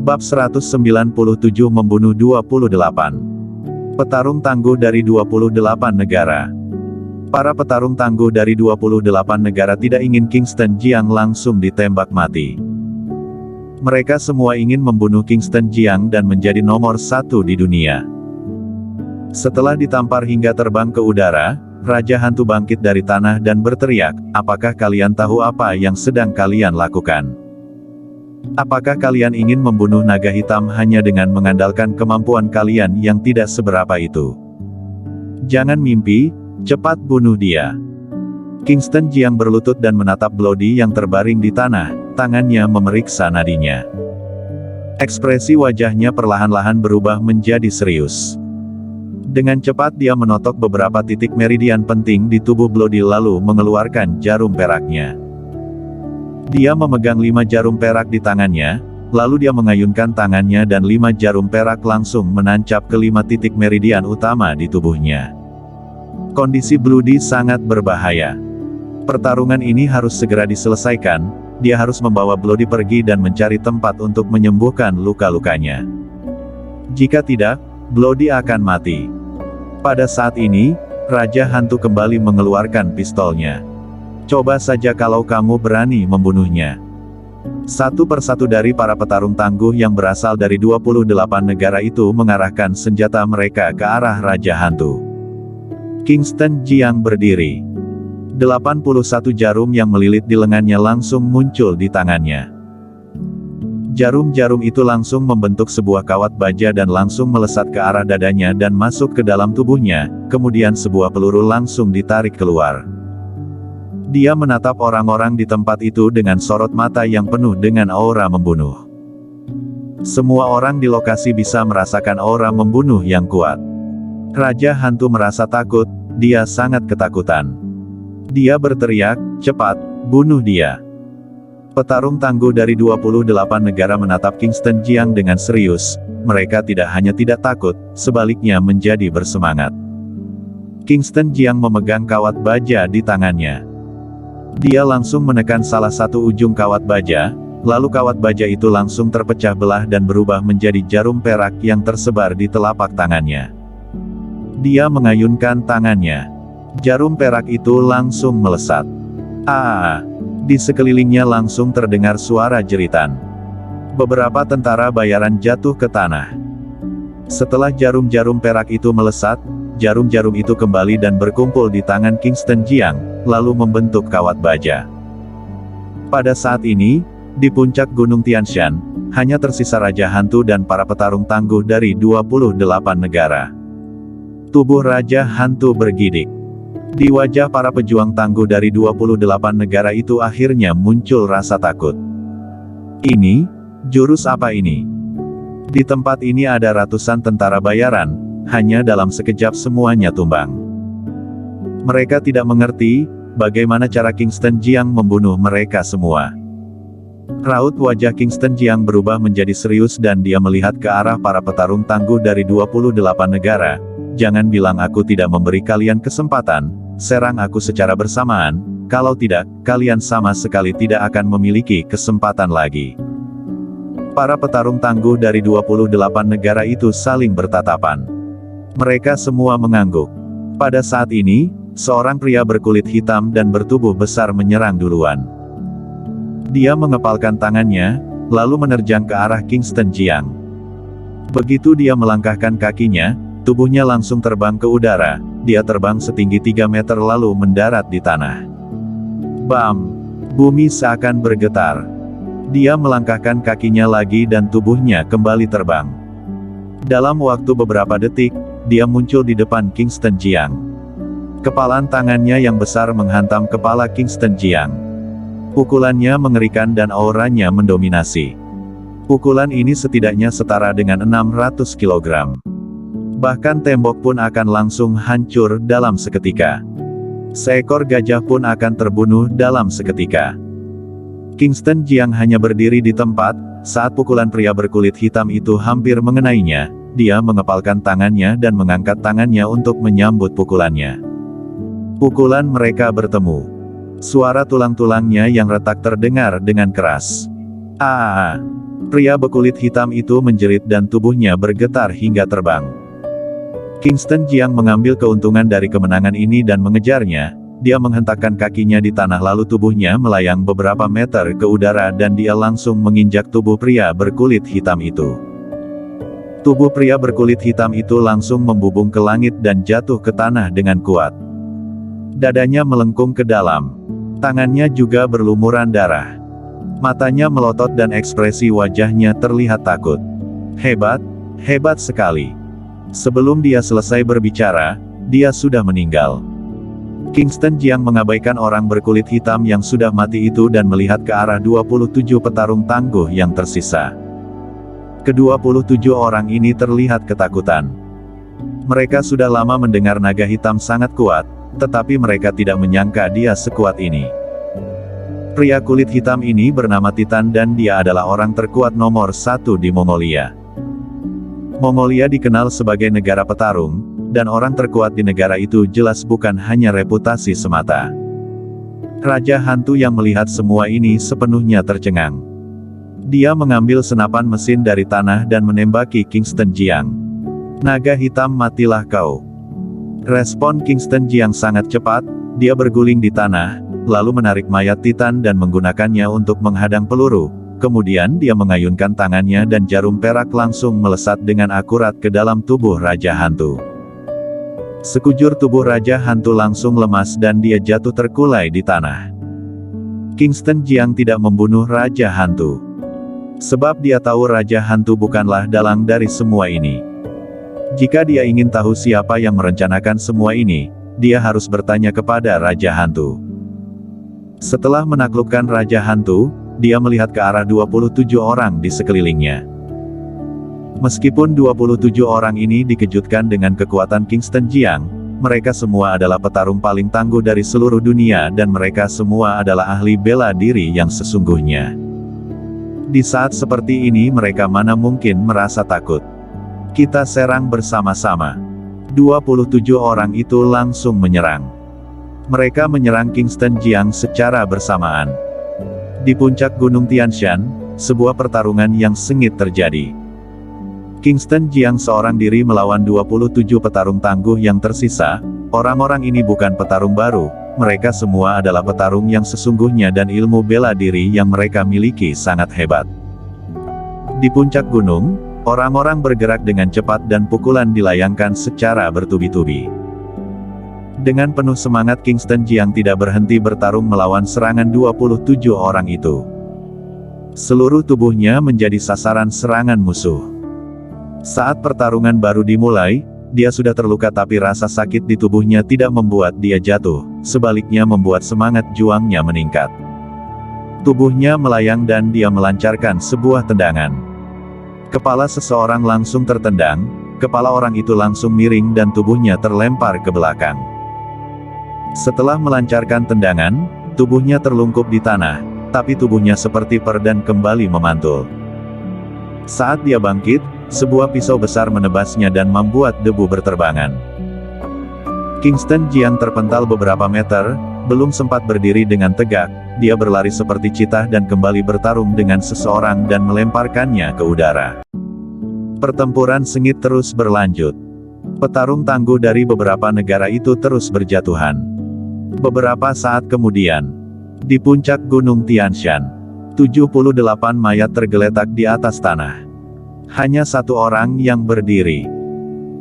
Bab 197 membunuh 28. Petarung tangguh dari 28 negara. Para petarung tangguh dari 28 negara tidak ingin Kingston Jiang langsung ditembak mati. Mereka semua ingin membunuh Kingston Jiang dan menjadi nomor satu di dunia. Setelah ditampar hingga terbang ke udara, Raja Hantu bangkit dari tanah dan berteriak, "Apakah kalian tahu apa yang sedang kalian lakukan? Apakah kalian ingin membunuh naga hitam hanya dengan mengandalkan kemampuan kalian yang tidak seberapa itu? Jangan mimpi, cepat bunuh dia." Kingston Jiang berlutut dan menatap Bloody yang terbaring di tanah, tangannya memeriksa nadinya. Ekspresi wajahnya perlahan-lahan berubah menjadi serius. Dengan cepat dia menotok beberapa titik meridian penting di tubuh Bloody lalu mengeluarkan jarum peraknya. Dia memegang 5 jarum perak di tangannya, lalu dia mengayunkan tangannya dan 5 jarum perak langsung menancap ke 5 titik meridian utama di tubuhnya. Kondisi Bloody sangat berbahaya. Pertarungan ini harus segera diselesaikan, dia harus membawa Bloody pergi dan mencari tempat untuk menyembuhkan luka-lukanya. Jika tidak, Bloody akan mati. Pada saat ini, Raja Hantu kembali mengeluarkan pistolnya. "Coba saja kalau kamu berani membunuhnya." Satu persatu dari para petarung tangguh yang berasal dari 28 negara itu mengarahkan senjata mereka ke arah Raja Hantu. Kingston Jiang berdiri. 81 jarum yang melilit di lengannya langsung muncul di tangannya. Jarum-jarum itu langsung membentuk sebuah kawat baja dan langsung melesat ke arah dadanya dan masuk ke dalam tubuhnya, kemudian sebuah peluru langsung ditarik keluar. Dia menatap orang-orang di tempat itu dengan sorot mata yang penuh dengan aura membunuh. Semua orang di lokasi bisa merasakan aura membunuh yang kuat. Raja Hantu merasa takut, dia sangat ketakutan. Dia berteriak, "Cepat, bunuh dia." Petarung tangguh dari 28 negara menatap Kingston Jiang dengan serius, mereka tidak hanya tidak takut, sebaliknya menjadi bersemangat. Kingston Jiang memegang kawat baja di tangannya. Dia langsung menekan salah satu ujung kawat baja, lalu kawat baja itu langsung terpecah belah dan berubah menjadi jarum perak yang tersebar di telapak tangannya. Dia mengayunkan tangannya. Jarum perak itu langsung melesat. Di sekelilingnya langsung terdengar suara jeritan. Beberapa tentara bayaran jatuh ke tanah. Setelah jarum-jarum perak itu melesat, jarum-jarum itu kembali dan berkumpul di tangan Kingston Jiang, lalu membentuk kawat baja. Pada saat ini, di puncak Gunung Tianshan, hanya tersisa Raja Hantu dan para petarung tangguh dari 28 negara. Tubuh Raja Hantu bergidik. Di wajah para pejuang tangguh dari 28 negara itu akhirnya muncul rasa takut. Ini, jurus apa ini? Di tempat ini ada ratusan tentara bayaran, hanya dalam sekejap semuanya tumbang. Mereka tidak mengerti, bagaimana cara Kingston Jiang membunuh mereka semua. Raut wajah Kingston Jiang berubah menjadi serius dan dia melihat ke arah para petarung tangguh dari 28 negara. "Jangan bilang aku tidak memberi kalian kesempatan, serang aku secara bersamaan, kalau tidak, kalian sama sekali tidak akan memiliki kesempatan lagi." Para petarung tangguh dari 28 negara itu saling bertatapan. Mereka semua mengangguk. Pada saat ini, seorang pria berkulit hitam dan bertubuh besar menyerang duluan. Dia mengepalkan tangannya, lalu menerjang ke arah Kingston Jiang. Begitu dia melangkahkan kakinya, tubuhnya langsung terbang ke udara, dia terbang setinggi 3 meter lalu mendarat di tanah. Bam! Bumi seakan bergetar. Dia melangkahkan kakinya lagi dan tubuhnya kembali terbang. Dalam waktu beberapa detik, dia muncul di depan Kingston Jiang. Kepalan tangannya yang besar menghantam kepala Kingston Jiang. Pukulannya mengerikan dan auranya mendominasi. Pukulan ini setidaknya setara dengan 600 kg. Bahkan tembok pun akan langsung hancur dalam seketika. Seekor gajah pun akan terbunuh dalam seketika. Kingston Jiang hanya berdiri di tempat, saat pukulan pria berkulit hitam itu hampir mengenainya, dia mengepalkan tangannya dan mengangkat tangannya untuk menyambut pukulannya. Pukulan mereka bertemu. Suara tulang-tulangnya yang retak terdengar dengan keras. Pria berkulit hitam itu menjerit dan tubuhnya bergetar hingga terbang. Kingston Jiang mengambil keuntungan dari kemenangan ini dan mengejarnya. Dia menghentakkan kakinya di tanah lalu tubuhnya melayang beberapa meter ke udara dan dia langsung menginjak tubuh pria berkulit hitam itu. Tubuh pria berkulit hitam itu langsung membubung ke langit dan jatuh ke tanah dengan kuat. Dadanya melengkung ke dalam. Tangannya juga berlumuran darah. Matanya melotot dan ekspresi wajahnya terlihat takut. Hebat, hebat sekali. Sebelum dia selesai berbicara, dia sudah meninggal. Kingston Jiang mengabaikan orang berkulit hitam yang sudah mati itu dan melihat ke arah 27 petarung tangguh yang tersisa. Ke-27 orang ini terlihat ketakutan. Mereka sudah lama mendengar naga hitam sangat kuat, tetapi mereka tidak menyangka dia sekuat ini. Pria kulit hitam ini bernama Titan dan dia adalah orang terkuat nomor 1 di Mongolia. Mongolia dikenal sebagai negara petarung, dan orang terkuat di negara itu jelas bukan hanya reputasi semata. Raja hantu yang melihat semua ini sepenuhnya tercengang. Dia mengambil senapan mesin dari tanah dan menembaki Kingston Jiang. Naga hitam, matilah kau. Respon Kingston Jiang sangat cepat, dia berguling di tanah, lalu menarik mayat Titan dan menggunakannya untuk menghadang peluru. Kemudian dia mengayunkan tangannya dan jarum perak langsung melesat dengan akurat ke dalam tubuh Raja Hantu. Sekujur tubuh Raja Hantu langsung lemas dan dia jatuh terkulai di tanah. Kingston Jiang tidak membunuh Raja Hantu. Sebab dia tahu Raja Hantu bukanlah dalang dari semua ini. Jika dia ingin tahu siapa yang merencanakan semua ini, dia harus bertanya kepada Raja Hantu. Setelah menaklukkan Raja Hantu, dia melihat ke arah 27 orang di sekelilingnya. Meskipun 27 orang ini dikejutkan dengan kekuatan Kingston Jiang, mereka semua adalah petarung paling tangguh dari seluruh dunia dan mereka semua adalah ahli bela diri yang sesungguhnya. Di saat seperti ini mereka mana mungkin merasa takut. Kita serang bersama-sama. 27 orang itu langsung menyerang. Mereka menyerang Kingston Jiang secara bersamaan. Di puncak Gunung Tianshan, sebuah pertarungan yang sengit terjadi. Kingston Jiang seorang diri melawan 27 petarung tangguh yang tersisa. Orang-orang ini bukan petarung baru, mereka semua adalah petarung yang sesungguhnya dan ilmu bela diri yang mereka miliki sangat hebat. Di puncak gunung, orang-orang bergerak dengan cepat dan pukulan dilayangkan secara bertubi-tubi. Dengan penuh semangat Kingston Jiang tidak berhenti bertarung melawan serangan 27 orang itu. Seluruh tubuhnya menjadi sasaran serangan musuh. Saat pertarungan baru dimulai, dia sudah terluka tapi rasa sakit di tubuhnya tidak membuat dia jatuh, sebaliknya membuat semangat juangnya meningkat. Tubuhnya melayang dan dia melancarkan sebuah tendangan. Kepala seseorang langsung tertendang, kepala orang itu langsung miring dan tubuhnya terlempar ke belakang. Setelah melancarkan tendangan, tubuhnya terlungkup di tanah, tapi tubuhnya seperti perdan kembali memantul. Saat dia bangkit, sebuah pisau besar menebasnya dan membuat debu berterbangan. Kingston Jiang terpental beberapa meter, belum sempat berdiri dengan tegak, dia berlari seperti citah dan kembali bertarung dengan seseorang dan melemparkannya ke udara. Pertempuran sengit terus berlanjut. Petarung tangguh dari beberapa negara itu terus berjatuhan. Beberapa saat kemudian, di puncak Gunung Tianshan, 78 mayat tergeletak di atas tanah. Hanya satu orang yang berdiri.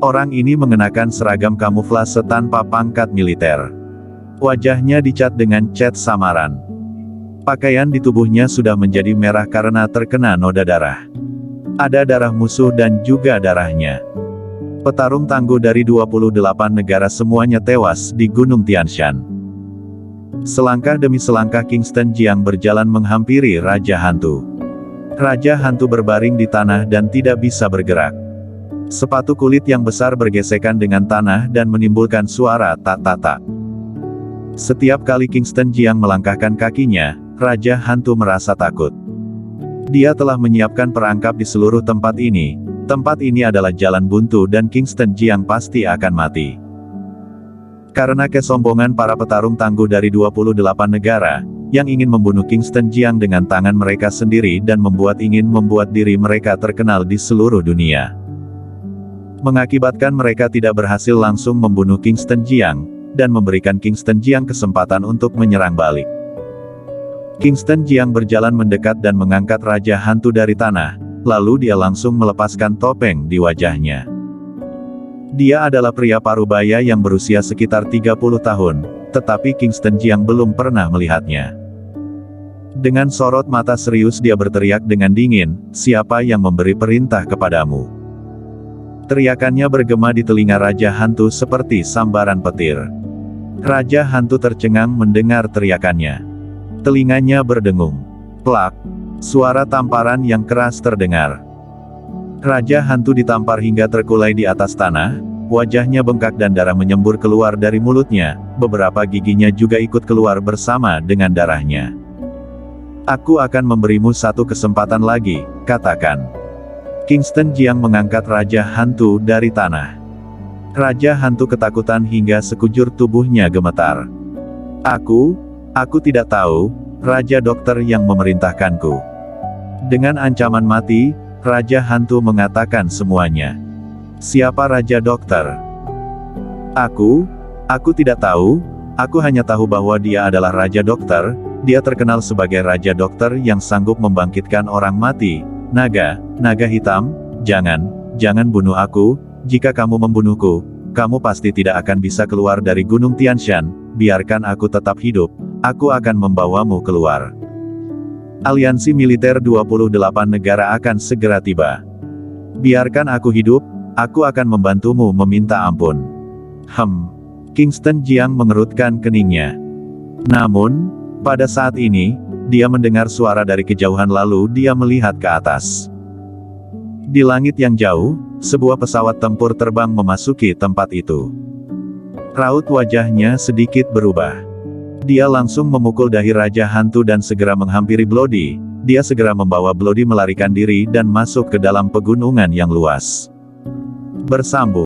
Orang ini mengenakan seragam kamuflase tanpa pangkat militer. Wajahnya dicat dengan cat samaran. Pakaian di tubuhnya sudah menjadi merah karena terkena noda darah. Ada darah musuh dan juga darahnya. Petarung tangguh dari 28 negara semuanya tewas di Gunung Tianshan. Selangkah demi selangkah Kingston Jiang berjalan menghampiri Raja Hantu. Raja Hantu berbaring di tanah dan tidak bisa bergerak. Sepatu kulit yang besar bergesekan dengan tanah dan menimbulkan suara tak-tak-tak. Setiap kali Kingston Jiang melangkahkan kakinya, Raja Hantu merasa takut. Dia telah menyiapkan perangkap di seluruh tempat ini. Tempat ini adalah jalan buntu dan Kingston Jiang pasti akan mati. Karena kesombongan para petarung tangguh dari 28 negara, yang ingin membunuh Kingston Jiang dengan tangan mereka sendiri dan ingin membuat diri mereka terkenal di seluruh dunia. Mengakibatkan mereka tidak berhasil langsung membunuh Kingston Jiang, dan memberikan Kingston Jiang kesempatan untuk menyerang balik. Kingston Jiang berjalan mendekat dan mengangkat Raja Hantu dari tanah, lalu dia langsung melepaskan topeng di wajahnya. Dia adalah pria parubaya yang berusia sekitar 30 tahun, tetapi Kingston Jiang belum pernah melihatnya. Dengan sorot mata serius dia berteriak dengan dingin, "Siapa yang memberi perintah kepadamu?" Teriakannya bergema di telinga Raja Hantu seperti sambaran petir. Raja Hantu tercengang mendengar teriakannya. Telinganya berdengung. Plak! Suara tamparan yang keras terdengar. Raja Hantu ditampar hingga terkulai di atas tanah, wajahnya bengkak dan darah menyembur keluar dari mulutnya, beberapa giginya juga ikut keluar bersama dengan darahnya. "Aku akan memberimu satu kesempatan lagi, katakan." Kingston Jiang mengangkat Raja Hantu dari tanah. Raja Hantu ketakutan hingga sekujur tubuhnya gemetar. Aku tidak tahu, Raja Dokter yang memerintahkanku." Dengan ancaman mati, Raja Hantu mengatakan semuanya. "Siapa Raja Dokter?" Aku tidak tahu, aku hanya tahu bahwa dia adalah Raja Dokter, dia terkenal sebagai Raja Dokter yang sanggup membangkitkan orang mati. Naga hitam, jangan bunuh aku, jika kamu membunuhku, kamu pasti tidak akan bisa keluar dari Gunung Tianshan, biarkan aku tetap hidup, aku akan membawamu keluar. Aliansi militer 28 negara akan segera tiba. Biarkan aku hidup, aku akan membantumu meminta ampun. Kingston Jiang mengerutkan keningnya. Namun, pada saat ini, dia mendengar suara dari kejauhan lalu dia melihat ke atas. Di langit yang jauh, sebuah pesawat tempur terbang memasuki tempat itu. Raut wajahnya sedikit berubah. Dia langsung memukul dahi Raja Hantu dan segera menghampiri Bloody. Dia segera membawa Bloody melarikan diri dan masuk ke dalam pegunungan yang luas. Bersambung.